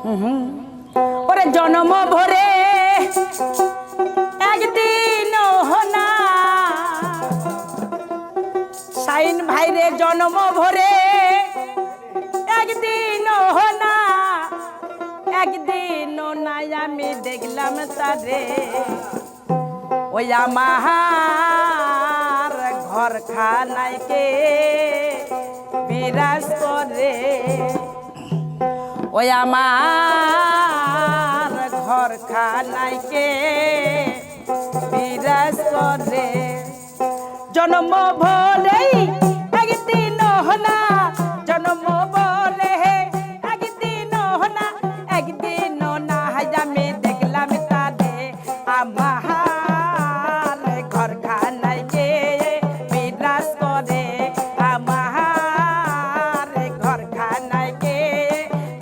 ওরে জন্ম ভরে একদিন না শাইন ভাইরে জন্ম ভরে একদিন না একদিন নাই আমি দেখলাম তারে ওই আমার ঘর খানাইকে বিরাজ করে ওই আমার ঘর খানাইকে বিরাজ করে জন্ম ভরেই একদিন না জন্ম ভরে একদিন না একদিন না আমি দেখলাম তারে আমার ঘর খানাইকে বিরাজ করে আমার ঘর খানাইকে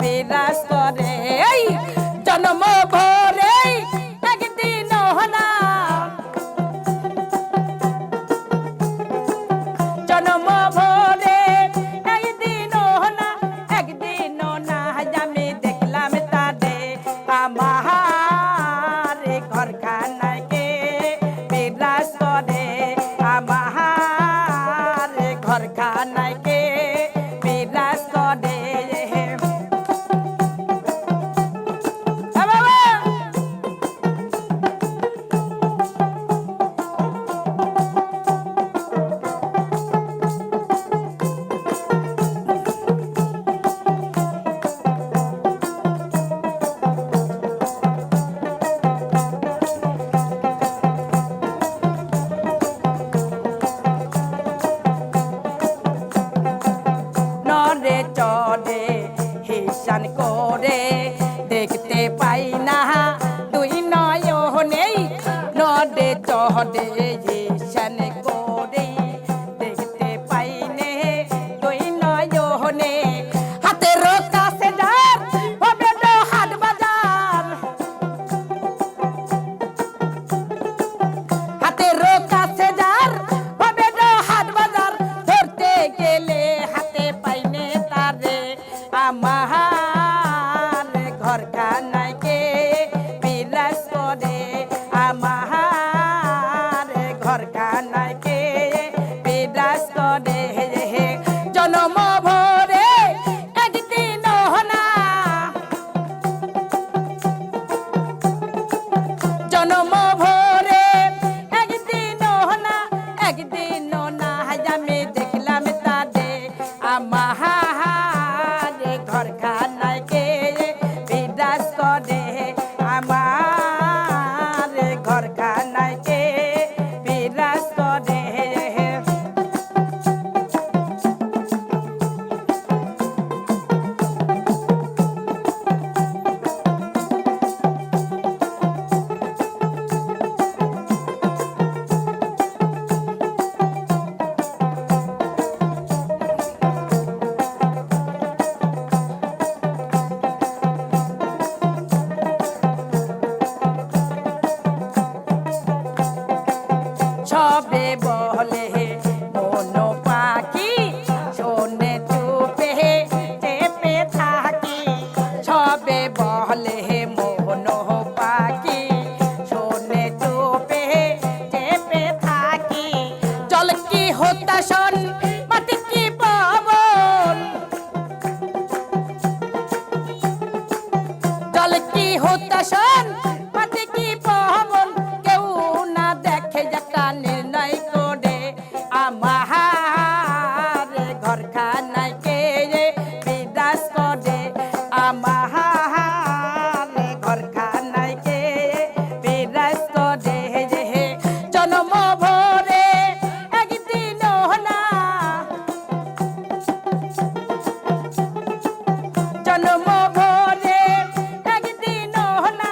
বিরাজ করে জন্ম ভরে একদিন না জন্ম ভরে একদিন না একদিন না আমি দেখলাম তারে আমার ঘর খানাইকে বিরাজ করে আমার ঘর খানাইকে বিরাজ করে নরে চড়ে হিসান করে দেখতে পাই না দুই নয়নেই নরে চড়ে হিসান করে দেখতে পাই নে দুই নয়নে হাতের কাছে যার হবে না হাট বাজার হাতের কাছে যার হবে না হাট বাজার ধরতে গেলে হাতে পাইনে তারে আমার ঘর খানাইকে বিরাজ করে আমার ঘর খানাইকে বিরাজ করে জন্ম ভরে একদিন না জন্ম ভরে একদিন না একদিন না আমি দেখলাম তারে আমার ঘর খানাইকে বিরাজ করে আমার ঘর খানাইকে বিরাজ করে সবে বলে মন পাখি শোনে চুপে চেপে থাকি সবে বলে মন পাখি শোনে চুপে চেপে থাকি জল কি হতাশন মাটি কি পাবন জল কি হতাশন মাটি কি পাবন কেউ না দেখে একটা নির্ণয় করে আমার ঘর খানাইকে বিরাজ করে আমার ঘর খানাইকে বিরাজ করে জন্ম ভরে একদিন না জন্ম ভরে একদিন না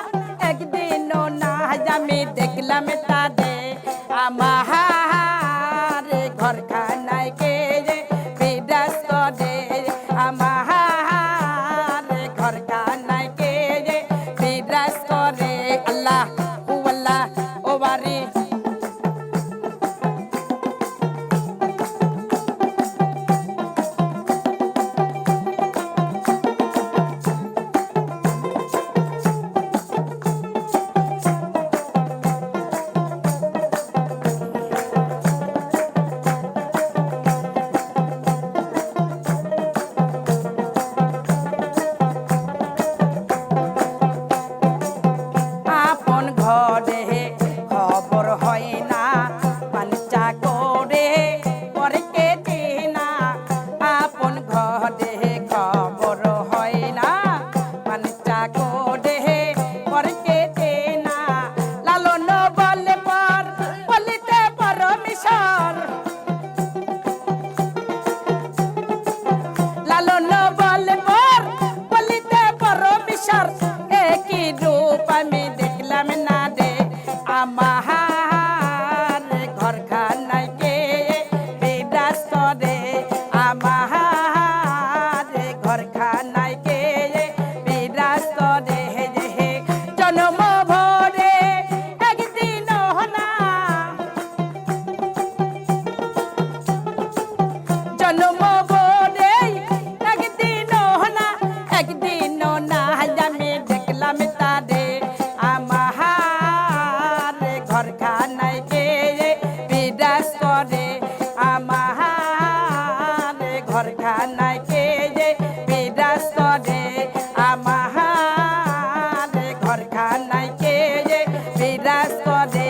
ঘর খানায় কে যে বিরাজ করে আমার ঘর খানায় কে যে বিরাজ করে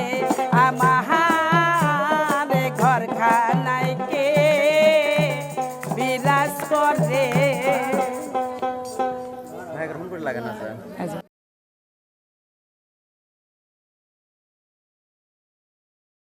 আমার ঘর খানায় কে